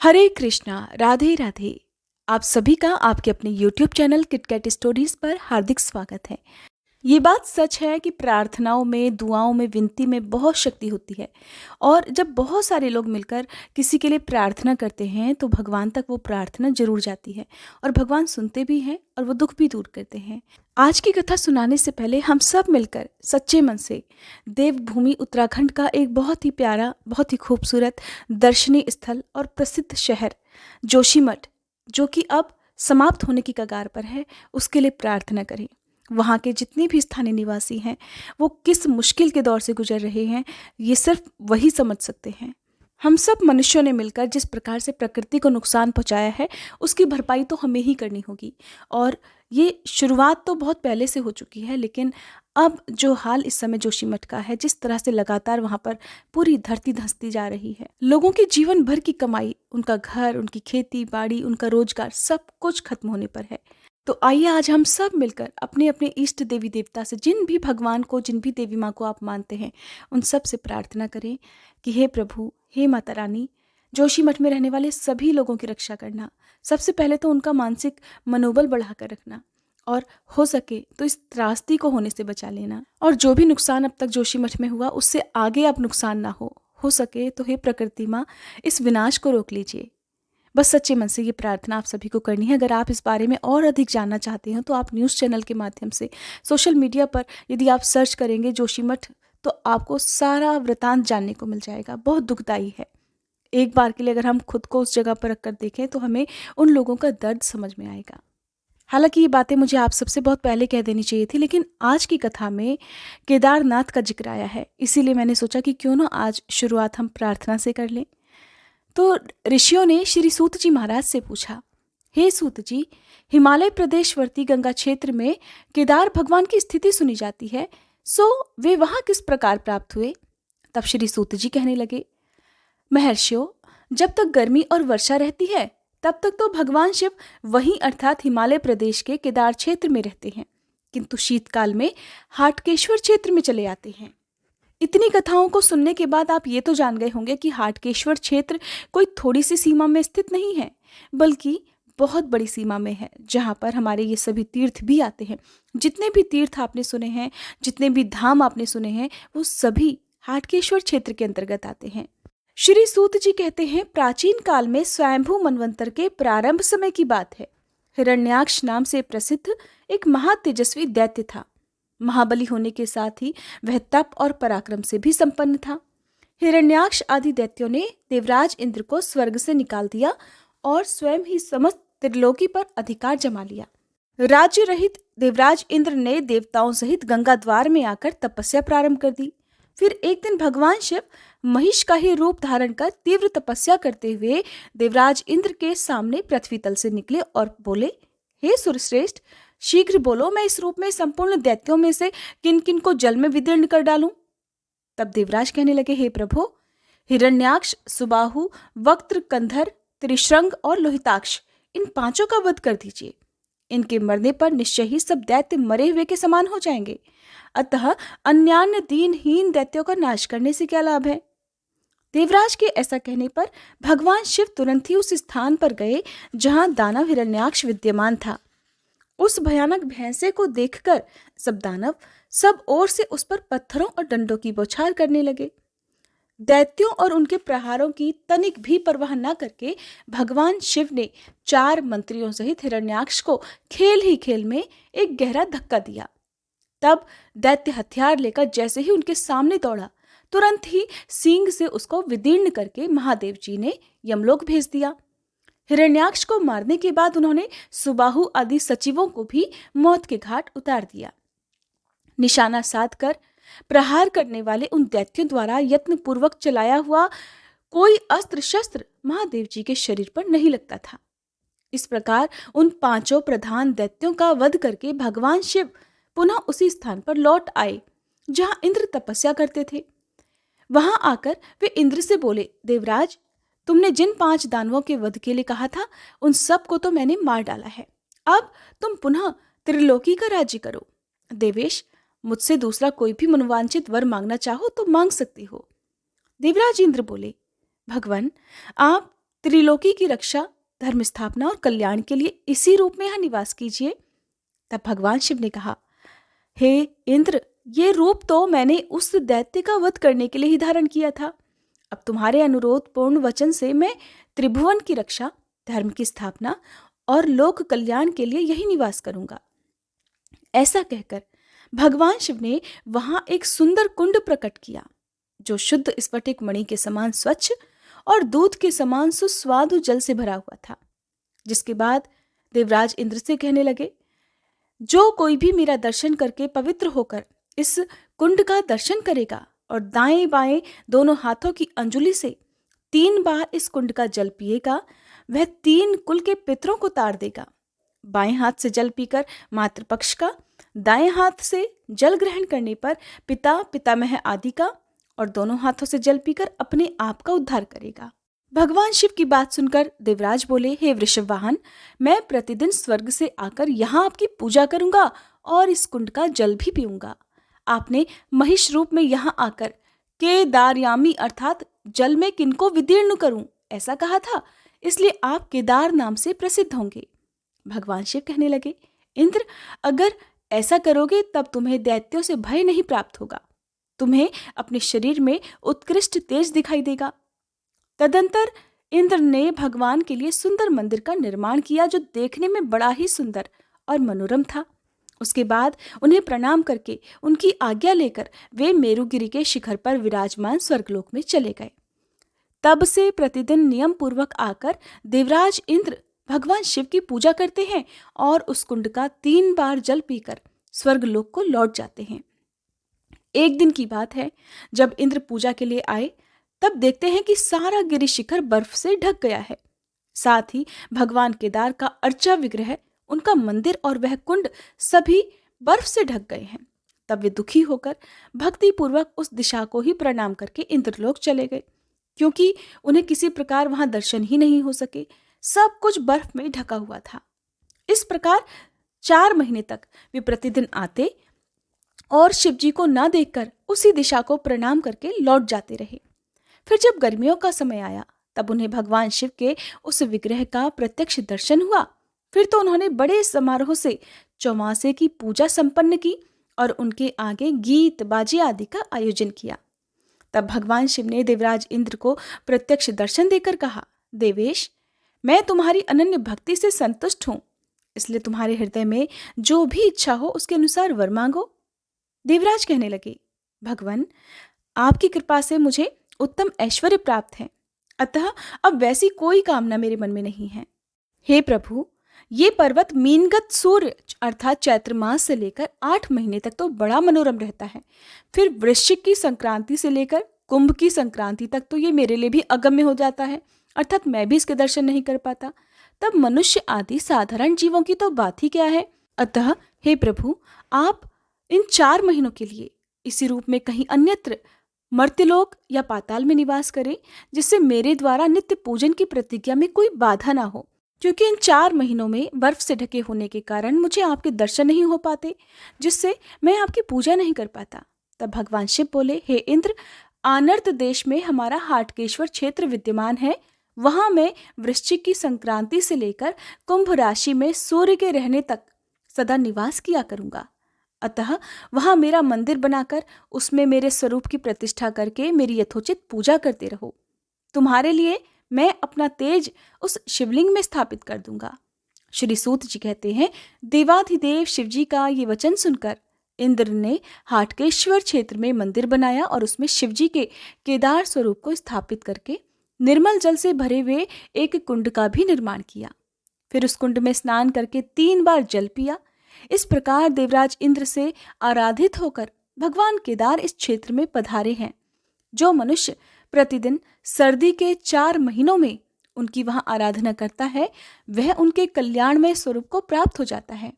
हरे कृष्णा, राधे राधे। आप सभी का आपके अपने YouTube चैनल किटकैट स्टोरीज पर हार्दिक स्वागत है। ये बात सच है कि प्रार्थनाओं में, दुआओं में, विनती में बहुत शक्ति होती है। और जब बहुत सारे लोग मिलकर किसी के लिए प्रार्थना करते हैं तो भगवान तक वो प्रार्थना जरूर जाती है और भगवान सुनते भी हैं और वो दुख भी दूर करते हैं। आज की कथा सुनाने से पहले हम सब मिलकर सच्चे मन से देवभूमि उत्तराखंड का एक बहुत ही प्यारा, बहुत ही खूबसूरत दर्शनीय स्थल और प्रसिद्ध शहर जोशीमठ, जो कि अब समाप्त होने की कगार पर है, उसके लिए प्रार्थना करें। वहाँ के जितने भी स्थानीय निवासी हैं वो किस मुश्किल के दौर से गुजर रहे हैं, ये सिर्फ वही समझ सकते हैं। हम सब मनुष्यों ने मिलकर जिस प्रकार से प्रकृति को नुकसान पहुंचाया है, उसकी भरपाई तो हमें ही करनी होगी। और ये शुरुआत तो बहुत पहले से हो चुकी है, लेकिन अब जो हाल इस समय जोशीमठ का है, जिस तरह से लगातार वहाँ पर पूरी धरती धंसती जा रही है, लोगों के जीवन भर की कमाई, उनका घर, उनकी खेती बाड़ी, उनका रोजगार, सब कुछ खत्म होने पर है। तो आइए आज हम सब मिलकर अपने अपने इष्ट देवी देवता से, जिन भी भगवान को, जिन भी देवी माँ को आप मानते हैं, उन सब से प्रार्थना करें कि हे प्रभु, हे माता रानी, जोशीमठ में रहने वाले सभी लोगों की रक्षा करना। सबसे पहले तो उनका मानसिक मनोबल बढ़ाकर रखना और हो सके तो इस त्रासदी को होने से बचा लेना। और जो भी नुकसान अब तक जोशीमठ में हुआ, उससे आगे अब नुकसान ना हो सके तो हे प्रकृति माँ, इस विनाश को रोक लीजिए। बस सच्चे मन से ये प्रार्थना आप सभी को करनी है। अगर आप इस बारे में और अधिक जानना चाहते हैं तो आप न्यूज़ चैनल के माध्यम से, सोशल मीडिया पर यदि आप सर्च करेंगे जोशीमठ, तो आपको सारा वृतांत जानने को मिल जाएगा। बहुत दुखदाई है। एक बार के लिए अगर हम खुद को उस जगह पर रखकर देखें तो हमें उन लोगों का दर्द समझ में आएगा। हालांकि ये बातें मुझे आप सबसे बहुत पहले कह देनी चाहिए थी, लेकिन आज की कथा में केदारनाथ का जिक्र आया है, इसीलिए मैंने सोचा कि क्यों ना आज शुरुआत हम प्रार्थना से कर लें। तो ऋषियों ने श्री सूत जी महाराज से पूछा, हे सूत जी, हिमालय प्रदेशवर्ती गंगा क्षेत्र में केदार भगवान की स्थिति सुनी जाती है, सो वे वहां किस प्रकार प्राप्त हुए? तब श्री सूत जी कहने लगे, महर्षियों, जब तक गर्मी और वर्षा रहती है तब तक तो भगवान शिव वहीं अर्थात हिमालय प्रदेश के केदार क्षेत्र में रहते हैं, किंतु शीतकाल में हाटकेश्वर क्षेत्र में चले आते हैं। इतनी कथाओं को सुनने के बाद आप ये तो जान गए होंगे कि हाटकेश्वर क्षेत्र कोई थोड़ी सी सीमा में स्थित नहीं है, बल्कि बहुत बड़ी सीमा में है, जहाँ पर हमारे ये सभी तीर्थ भी आते हैं। जितने भी तीर्थ आपने सुने हैं, जितने भी धाम आपने सुने हैं, वो सभी हाटकेश्वर क्षेत्र के अंतर्गत आते हैं। श्री सूत जी कहते हैं, प्राचीन काल में स्वयंभू मनवंतर के प्रारंभ समय की बात है। हिरण्याक्ष नाम से प्रसिद्ध एक महातेजस्वी दैत्य था। महाबली होने के साथ ही वह तप और पराक्रम से भी संपन्न था। हिरण्याक्ष आदि दैत्यों ने देवराज इंद्र को स्वर्ग से निकाल दिया और स्वयं ही समस्त त्रिलोकी पर अधिकार जमा लिया। राज्य रहित देवराज इंद्र ने देवताओं सहित गंगा द्वार में आकर तपस्या प्रारंभ कर दी। फिर एक दिन भगवान शिव महिष का ही रूप धारण कर तीव्र तपस्या करते हुए देवराज इंद्र के सामने पृथ्वी तल से निकले और बोले, हे सुरश्रेष्ठ, शीघ्र बोलो, मैं इस रूप में संपूर्ण दैत्यों में से किन किन को जल में विदीर्ण कर डालूं? तब देवराज कहने लगे, हे प्रभु, हिरण्याक्ष, सुबाहु, वक्त्र, कंधर, त्रिशृंग और लोहिताक्ष, इन पांचों का वध कर दीजिए। इनके मरने पर निश्चय ही सब दैत्य मरे हुए के समान हो जाएंगे। अतः अन्यान्य दीनहीन दैत्यों का नाश करने से क्या लाभ है? देवराज के ऐसा कहने पर भगवान शिव तुरंत ही उस स्थान पर गए जहां दानव हिरण्याक्ष विद्यमान था। उस भयानक भैंसे को देखकर सब दानव सब ओर से उस पर पत्थरों और डंडों की बौछार करने लगे। दैत्यों और उनके प्रहारों की तनिक भी परवाह न करके भगवान शिव ने 4 मंत्रियों सहित हिरण्याक्ष को खेल ही खेल में एक गहरा धक्का दिया। तब दैत्य हथियार लेकर जैसे ही उनके सामने दौड़ा, तुरंत ही सींग से उसको विदीर्ण करके महादेव जी ने यमलोक भेज दिया। हिरण्याक्ष को मारने के बाद उन्होंने सुबाहु आदि सचिवों को भी मौत के घाट उतार दिया। निशाना साधकर प्रहार करने वाले उन दैत्यों द्वारा यत्न पूर्वक चलाया हुआ कोई अस्त्र शस्त्र महादेव जी के शरीर पर नहीं लगता था। इस प्रकार उन 5 प्रधान दैत्यों का वध करके भगवान शिव पुनः उसी स्थान पर लौट आए जहां इंद्र तपस्या करते थे। वहां आकर वे इंद्र से बोले, देवराज, तुमने जिन 5 दानवों के वध के लिए कहा था, उन सब को तो मैंने मार डाला है। अब तुम पुनः त्रिलोकी का राज्य करो। देवेश, मुझसे दूसरा कोई भी मनोवांछित वर मांगना चाहो तो मांग सकती हो। देवराज इंद्र बोले, भगवान, आप त्रिलोकी की रक्षा, धर्म स्थापना और कल्याण के लिए इसी रूप में यहाँ निवास कीजिए। तब भगवान शिव ने कहा, हे इंद्र, ये रूप तो मैंने उस दैत्य का वध करने के लिए ही धारण किया था। अब तुम्हारे अनुरोध पूर्ण वचन से मैं त्रिभुवन की रक्षा, धर्म की स्थापना और लोक कल्याण के लिए यही निवास करूंगा। ऐसा कहकर भगवान शिव ने वहां एक सुंदर कुंड प्रकट किया, जो शुद्ध स्फटिक मणि के समान स्वच्छ और दूध के समान सुस्वादु जल से भरा हुआ था। जिसके बाद देवराज इंद्र से कहने लगे, जो कोई भी मेरा दर्शन करके पवित्र होकर इस कुंड का दर्शन करेगा और दाएं बाएं दोनों हाथों की अंजुलि से 3 बार इस कुंड का जल पिएगा, वह 3 कुल के पितरों को तार देगा। बाएं हाथ से जल पीकर मातृपक्ष का, दाएं हाथ से जल ग्रहण करने पर पिता पितामह आदि का और दोनों हाथों से जल पीकर अपने आप का उद्धार करेगा। भगवान शिव की बात सुनकर देवराज बोले, हे वृषभ वाहन, मैं प्रतिदिन स्वर्ग से आकर यहाँ आपकी पूजा करूंगा और इस कुंड का जल भी पीऊंगा। आपने महिष रूप में यहाँ आकर केदारयामी अर्थात जल में किनको विदीर्ण करूं ऐसा कहा था, इसलिए आप केदार नाम से प्रसिद्ध होंगे। भगवान शिव कहने लगे, इंद्र, अगर ऐसा करोगे तब तुम्हें दैत्यों से भय नहीं प्राप्त होगा, तुम्हें अपने शरीर में उत्कृष्ट तेज दिखाई देगा। तदंतर इंद्र ने भगवान के लिए सुंदर मंदिर का निर्माण किया, जो देखने में बड़ा ही सुंदर और मनोरम था। उसके बाद उन्हें प्रणाम करके उनकी आज्ञा लेकर वे मेरुगिरी के शिखर पर विराजमान स्वर्गलोक में चले गए। तब से प्रतिदिन नियम पूर्वक आकर देवराज इंद्र भगवान शिव की पूजा करते हैं और उस कुंड का 3 बार जल पीकर स्वर्गलोक को लौट जाते हैं। एक दिन की बात है, जब इंद्र पूजा के लिए आए तब देखते हैं कि सारा गिरि शिखर बर्फ से ढक गया है। साथ ही भगवान केदार का अर्चा विग्रह, उनका मंदिर और वह कुंड सभी बर्फ से ढक गए हैं। तब वे दुखी होकर भक्ति पूर्वक उस दिशा को ही प्रणाम करके इंद्रलोक चले गए, क्योंकि उन्हें किसी प्रकार वहां दर्शन ही नहीं हो सके, सब कुछ बर्फ में ढका हुआ था। इस प्रकार 4 महीने तक वे प्रतिदिन आते और शिवजी को ना देखकर उसी दिशा को प्रणाम करके लौट जाते रहे। फिर जब गर्मियों का समय आया तब उन्हें भगवान शिव के उस विग्रह का प्रत्यक्ष दर्शन हुआ। फिर तो उन्होंने बड़े समारोह से चौमासे की पूजा संपन्न की और उनके आगे गीत बाजे आदि का आयोजन किया। तब भगवान शिव ने देवराज इंद्र को प्रत्यक्ष दर्शन देकर कहा, देवेश, मैं तुम्हारी अनन्य भक्ति से संतुष्ट हूं, इसलिए तुम्हारे हृदय में जो भी इच्छा हो उसके अनुसार वर मांगो। देवराज कहने लगे, भगवान, आपकी कृपा से मुझे उत्तम ऐश्वर्य प्राप्त है, अतः अब वैसी कोई कामना मेरे मन में नहीं है। हे प्रभु, ये पर्वत मीनगत सूर्य अर्थात चैत्र मास से लेकर 8 महीने तक तो बड़ा मनोरम रहता है। फिर वृश्चिक की संक्रांति से लेकर कुंभ की संक्रांति तक तो ये मेरे लिए भी अगम्य हो जाता है, अर्थात मैं भी इसके दर्शन नहीं कर पाता। तब मनुष्य आदि साधारण जीवों की तो बात ही क्या है। अतः हे प्रभु, आप इन 4 महीनों के लिए इसी रूप में कहीं अन्यत्र मर्त्यलोक या पाताल में निवास करें, जिससे मेरे द्वारा नित्य पूजन की प्रतिज्ञा में कोई बाधा ना हो, क्योंकि इन 4 महीनों में बर्फ से ढके होने के कारण मुझे आपके दर्शन नहीं हो पाते, जिससे मैं आपकी पूजा नहीं कर पाता। तब भगवान शिव बोले, हे इंद्र, आनर्त देश में हमारा हाटकेश्वर क्षेत्र विद्यमान है, वहां मैं वृश्चिक की संक्रांति से लेकर कुंभ राशि में सूर्य के रहने तक सदा निवास किया करूंगा। अतः वहां मेरा मंदिर बनाकर उसमें मेरे स्वरूप की प्रतिष्ठा करके मेरी यथोचित पूजा करते रहो। तुम्हारे लिए मैं अपना तेज उस शिवलिंग में स्थापित कर दूंगा। श्री सूत जी कहते हैं, देवाधिदेव शिवजी का ये वचन सुनकर इंद्र ने हाटकेश्वर क्षेत्र में मंदिर बनाया और उसमें शिवजी के केदार स्वरूप को स्थापित करके निर्मल जल से भरे हुए एक कुंड का भी निर्माण किया। फिर उस कुंड में स्नान करके 3 बार जल पिया। इस प्रकार देवराज इंद्र से आराधित होकर भगवान केदार इस क्षेत्र में पधारे हैं। जो मनुष्य प्रतिदिन सर्दी के 4 महीनों में उनकी वहां आराधना करता है, वह उनके कल्याणमय स्वरूप को प्राप्त हो जाता है।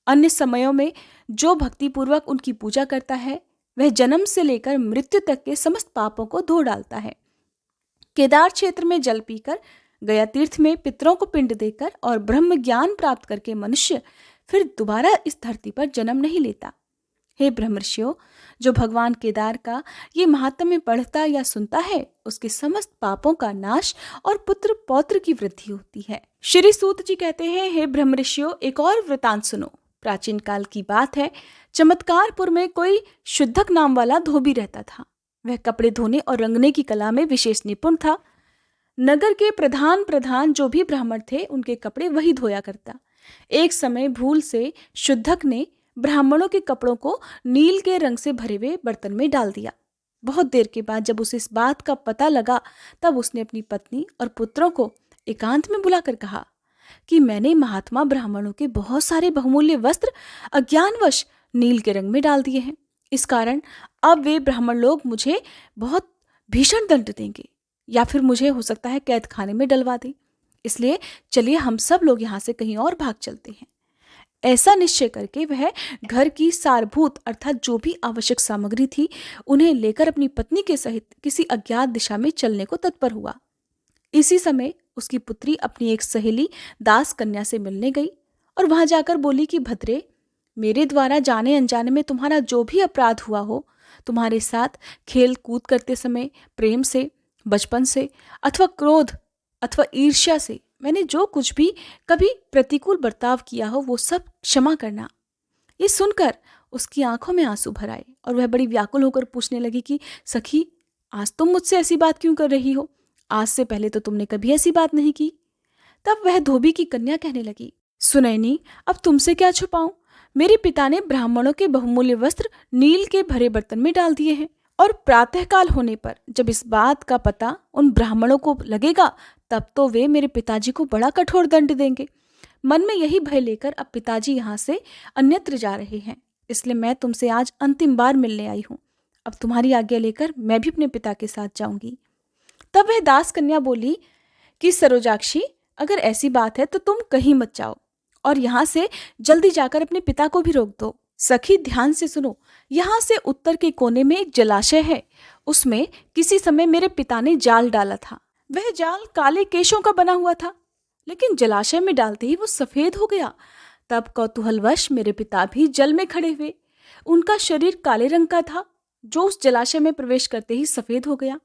अन्य समयों में जो भक्तिपूर्वक उनकी पूजा करता है, वह जन्म से लेकर मृत्यु तक के समस्त पापों को धो डालता है। केदार क्षेत्र में जल पीकर, गया तीर्थ में पितरों को पिंड देकर और ब्रह्म ज्ञान प्राप्त करके मनुष्य फिर दोबारा इस धरती पर जन्म नहीं लेता। हे ब्रह्मर्षियों, जो भगवान केदार का ये महात्म्य पढ़ता या सुनता है, उसके समस्त पापों का नाश और पुत्र पौत्र की वृद्धि होती है। श्री सूत जी कहते हैं, हे ब्रह्म ऋषियों, एक और वृतांत सुनो। प्राचीन काल की बात है, चमत्कारपुर में कोई शुद्धक नाम वाला धोबी रहता था। वह कपड़े धोने और रंगने की कला में विशेष निपुण था। नगर के प्रधान जो भी ब्राह्मण थे, उनके कपड़े वही धोया करता। एक समय भूल से शुद्धक ने ब्राह्मणों के कपड़ों को नील के रंग से भरे हुए बर्तन में डाल दिया। बहुत देर के बाद जब उसे इस बात का पता लगा, तब उसने अपनी पत्नी और पुत्रों को एकांत में बुलाकर कहा कि मैंने महात्मा ब्राह्मणों के बहुत सारे बहुमूल्य वस्त्र अज्ञानवश नील के रंग में डाल दिए हैं। इस कारण अब वे ब्राह्मण लोग मुझे बहुत भीषण दंड देंगे, या फिर मुझे हो सकता है कैद खाने में डलवा दें। इसलिए चलिए हम सब लोग यहाँ से कहीं और भाग चलते हैं। ऐसा निश्चय करके वह घर की सारभूत अर्थात जो भी आवश्यक सामग्री थी, उन्हें लेकर अपनी पत्नी के सहित किसी अज्ञात दिशा में चलने को तत्पर हुआ। इसी समय उसकी पुत्री अपनी एक सहेली दास कन्या से मिलने गई और वहां जाकर बोली कि भद्रे, मेरे द्वारा जाने अनजाने में तुम्हारा जो भी अपराध हुआ हो, तुम्हारे साथ खेल कूद करते समय प्रेम से, बचपन से, अथवा क्रोध अथवा ईर्ष्या से मैंने जो कुछ भी कभी प्रतिकूल बर्ताव किया हो, वो सब क्षमा करना। ये सुनकर उसकी आंखों में आंसू भर आए और वह बड़ी व्याकुल होकर पूछने लगी कि सखी, आज तुम मुझसे ऐसी बात क्यों कर रही हो? आज से पहले तो तुमने कभी ऐसी बात नहीं की। तब वह धोबी की कन्या कहने लगी, सुनैनी, अब तुमसे क्या छुपाऊं? मेरे पिता ने ब्राह्मणों के बहुमूल्य वस्त्र नील के भरे बर्तन में डाल दिए हैं, और प्रातःकाल होने पर जब इस बात का पता उन ब्राह्मणों को लगेगा, तब तो वे मेरे पिताजी को बड़ा कठोर दंड देंगे। मन में यही भय लेकर अब पिताजी यहाँ से अन्यत्र जा रहे हैं, इसलिए मैं तुमसे आज अंतिम बार मिलने आई हूँ। अब तुम्हारी आज्ञा लेकर मैं भी अपने पिता के साथ जाऊंगी। तब वह दास कन्या बोली कि सरोजाक्षी, अगर ऐसी बात है तो तुम कहीं मत जाओ और यहाँ से जल्दी जाकर अपने पिता को भी रोक दो। सखी, ध्यान से सुनो, यहाँ से उत्तर के कोने में एक जलाशय है। उसमें किसी समय मेरे पिता ने जाल डाला था। वह जाल काले केशों का बना हुआ था, लेकिन जलाशय में डालते ही वो सफेद हो गया। तब कौतूहलवश मेरे पिता भी जल में खड़े हुए। उनका शरीर काले रंग का था, जो उस जलाशय में प्रवेश करते ही सफेद हो गया।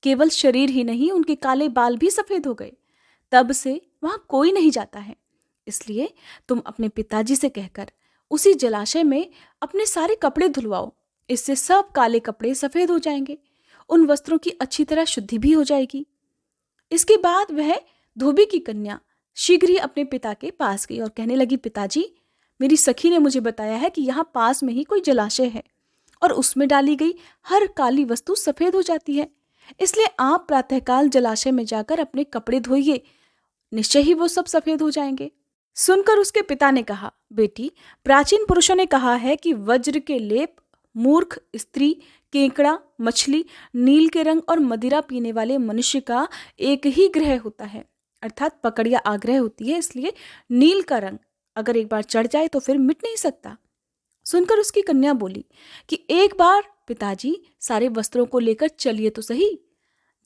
केवल शरीर ही नहीं, उनके काले बाल भी सफेद हो गए। तब से वहां कोई नहीं जाता है। इसलिए तुम अपने पिताजी से कहकर उसी जलाशय में अपने सारे कपड़े धुलवाओ। इससे सब काले कपड़े सफेद हो जाएंगे, उन वस्त्रों की अच्छी तरह शुद्धि भी हो जाएगी। इसके बाद वह धोबी की कन्या शीघ्र ही अपने पिता के पास गई और कहने लगी, पिताजी, मेरी सखी ने मुझे बताया है कि यहाँ पास में ही कोई जलाशय है और उसमें डाली गई हर काली वस्तु सफेद हो जाती है। इसलिए आप प्रातःकाल जलाशय में जाकर अपने कपड़े धोइए, निश्चय ही वो सब सफेद हो जाएंगे। सुनकर उसके पिता ने कहा, बेटी, प्राचीन पुरुषों ने कहा है कि वज्र के लेप, मूर्ख स्त्री, केकड़ा, मछली, नील के रंग और मदिरा पीने वाले मनुष्य का एक ही ग्रह होता है, अर्थात पकड़ या आग्रह होती है। इसलिए नील का रंग अगर एक बार चढ़ जाए तो फिर मिट नहीं सकता। सुनकर उसकी कन्या बोली कि एक बार पिताजी सारे वस्त्रों को लेकर चलिए तो सही।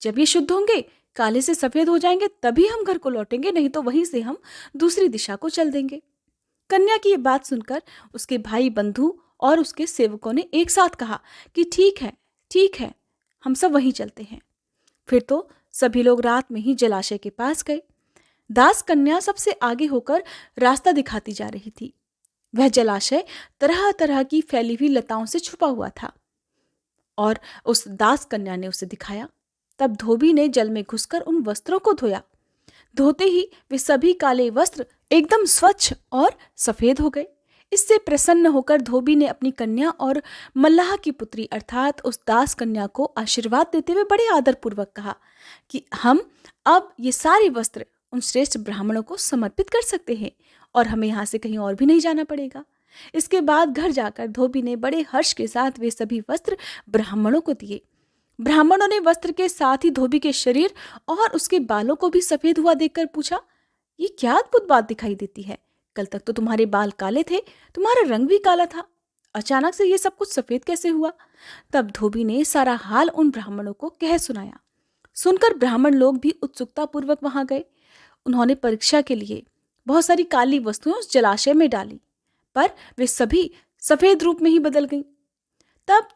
जब ये शुद्ध होंगे, काले से सफेद हो जाएंगे, तभी हम घर को लौटेंगे, नहीं तो वहीं से हम दूसरी दिशा को चल देंगे। कन्या की ये बात सुनकर उसके भाई बंधु और उसके सेवकों ने एक साथ कहा कि ठीक है, हम सब वहीं चलते हैं। फिर तो सभी लोग रात में ही जलाशय के पास गए। दास कन्या सबसे आगे होकर रास्ता दिखाती जा रही थी। वह जलाशय तरह तरह की फैली हुई लताओं से छुपा हुआ था और उस दास कन्या ने उसे दिखाया। तब धोबी ने जल में घुसकर उन वस्त्रों को धोया। धोते ही वे सभी काले वस्त्र एकदम स्वच्छ और सफेद हो गए। इससे प्रसन्न होकर धोबी ने अपनी कन्या और मल्लाह की पुत्री अर्थात उस दास कन्या को आशीर्वाद देते हुए बड़े आदरपूर्वक कहा कि हम अब ये सारे वस्त्र उन श्रेष्ठ ब्राह्मणों को समर्पित कर सकते हैं और हमें यहाँ से कहीं और भी नहीं जाना पड़ेगा। इसके बाद घर जाकर धोबी ने बड़े हर्ष के साथ वे सभी वस्त्र ब्राह्मणों को दिए। ब्राह्मणों ने वस्त्र के साथ ही धोबी के शरीर और उसके बालों को भी सफेद हुआ देखकर पूछा, ये क्या अद्भुत बात दिखाई देती है? कल तक तो तुम्हारे बाल काले थे, तुम्हारा रंग भी काला था, अचानक से ये सब कुछ सफेद कैसे हुआ? तब धोबी ने सारा हाल उन ब्राह्मणों को कह सुनाया। सुनकर ब्राह्मण लोग भी उत्सुकता पूर्वक वहां गए। उन्होंने परीक्षा के लिए बहुत सारी काली वस्तुएं उस जलाशय में डाली, पर वे सभी सफेद रूप में ही बदल गईं। तब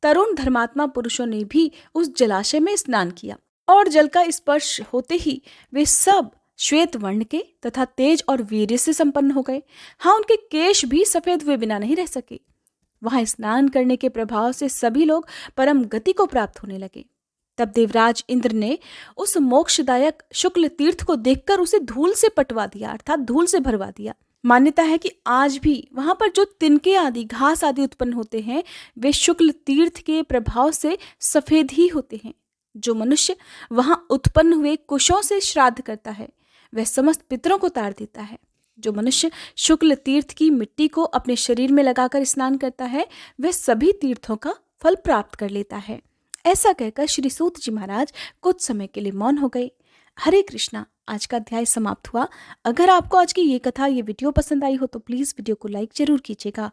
तरुण धर्मात्मा पुरुषों ने भी उस जलाशय में स्नान किया और जल का स्पर्श होते ही वे सब श्वेत वर्ण के तथा तेज और वीर्य से संपन्न हो गए। हाँ, उनके केश भी सफेद हुए बिना नहीं रह सके। वहां स्नान करने के प्रभाव से सभी लोग परम गति को प्राप्त होने लगे। तब देवराज इंद्र ने उस मोक्षदायक शुक्ल तीर्थ को देखकर उसे धूल से पटवा दिया, अर्थात धूल से भरवा दिया। मान्यता है कि आज भी वहां पर जो तिनके आदि घास आदि उत्पन्न होते हैं वे शुक्ल तीर्थ के प्रभाव से सफेद ही होते हैं। जो मनुष्य वहां उत्पन्न हुए कुशों से श्राद्ध करता है वह समस्त पितरों को तार देता है। जो मनुष्य शुक्ल तीर्थ की मिट्टी को अपने शरीर में लगाकर स्नान करता है वह सभी तीर्थों का फल प्राप्त कर लेता है। ऐसा कहकर श्री सूत जी महाराज कुछ समय के लिए मौन हो गए। हरे कृष्णा। आज का अध्याय समाप्त हुआ। अगर आपको आज की ये कथा, ये वीडियो पसंद आई हो तो प्लीज़ वीडियो को लाइक जरूर कीजिएगा।